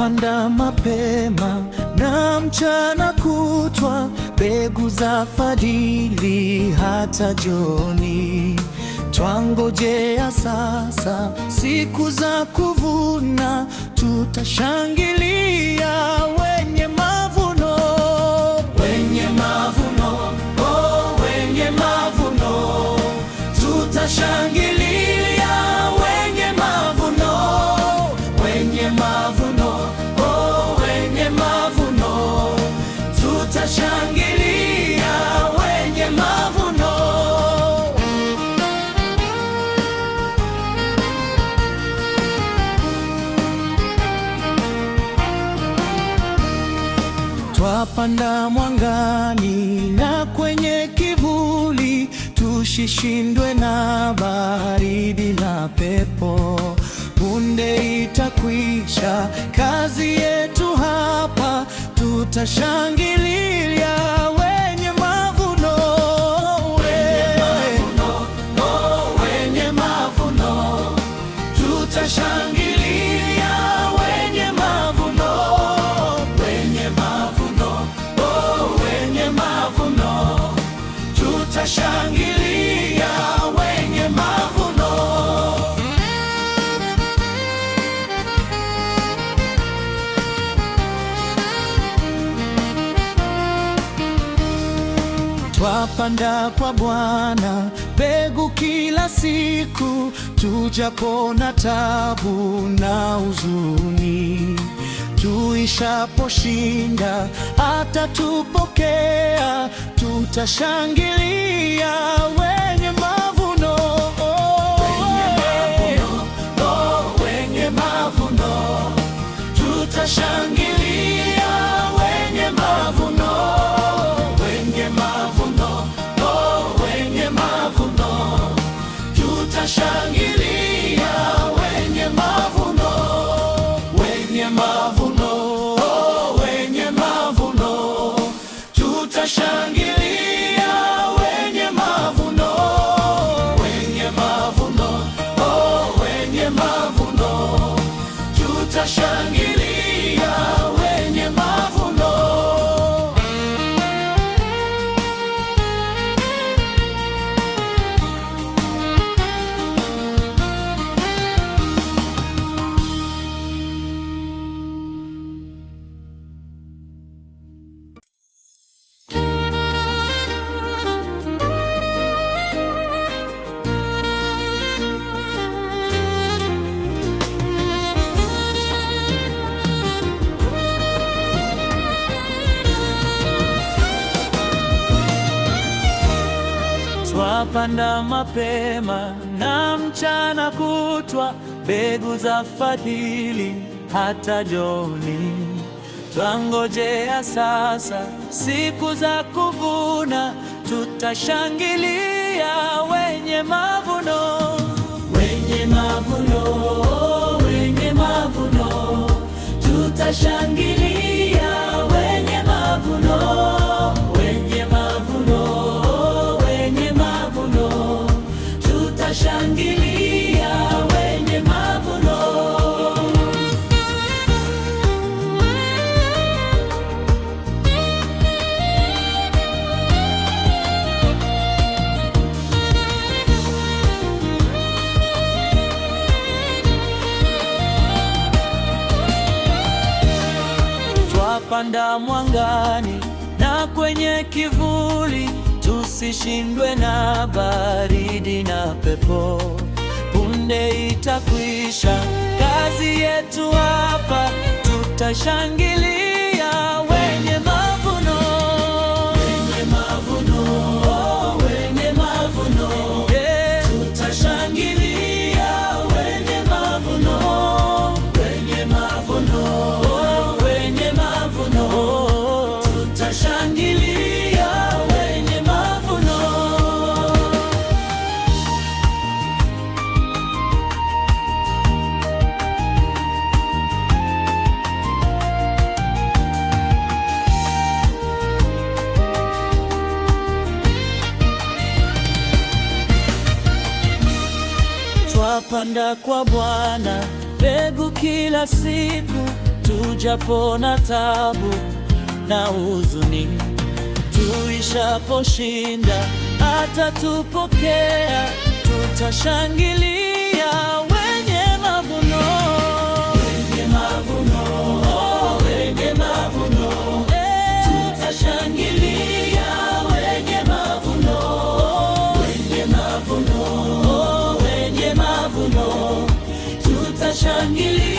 Twapanda mapema na mchana kutwa, mbegu za fadhili hata jioni. Twangojea sasa siku za kuvuna, tutashangilia wenye mavuno. Wenye mavuno, oh, wenye mavuno, tutashangilia wenye mavuno. Wenye mavuno, oh, wenye mavuno, tutashangilia wenye mavuno. Twapanda mwangani na kwenye kivuli, tusishindwe na baridi na pepo. Punde itakwisha kazi yetu hapa, tutashangilia wenye mavuno. Wenye mavuno, oh, wenye mavuno, tutashangilia wenye mavuno. Wenye mavuno, oh, wenye mavuno, tutashangilia wenye mavuno. Twapanda kwa Bwana mbegu kila siku, tujapona tabu na huzuni. Tuishaposhinda atatupokea, tutashangilia wenye mavuno. Wenye mavuno, oh, wenye mavuno, tutashangilia wenye mavuno. Wenye mavuno, oh, wenye mavuno, tutashangilia wenye mavuno. Wenye mavuno, oh, wenye mavuno, tutashangilia wenye mavuno. Wenye mavuno, oh, wenye mavuno, tutashangilia wenye mavuno. Twapanda mapema na mchana kutwa, mbegu za fadhili hata jioni. Twangojea sasa siku za kuvuna, tutashangilia wenye mavuno. Wenye mavuno, wenye mavuno, tutashangilia wenye mavuno. Wenye mavuno, tutashangilia wenye mavuno. Twapanda mwangani na kwenye kivuli, tusishindwe na baridi na pepo. Punde itakwisha kazi yetu hapa, tutashangilia wenye mavuno. Wenye mavuno, oh, wenye mavuno, yeah, tutashangilia wenye mavuno. Wenye mavuno, oh, wenye mavuno, tutashangilia wenye mavuno. Twapanda kwa Bwana mbegu kila siku, tujapona tabu na huzuni, tuishaposhinda atatupokea, tutashangilia wenye mavuno, wenye mavuno, wenye mavuno, tutashangilia wenye mavuno, wenye mavuno, wenye mavuno, tutashangilia.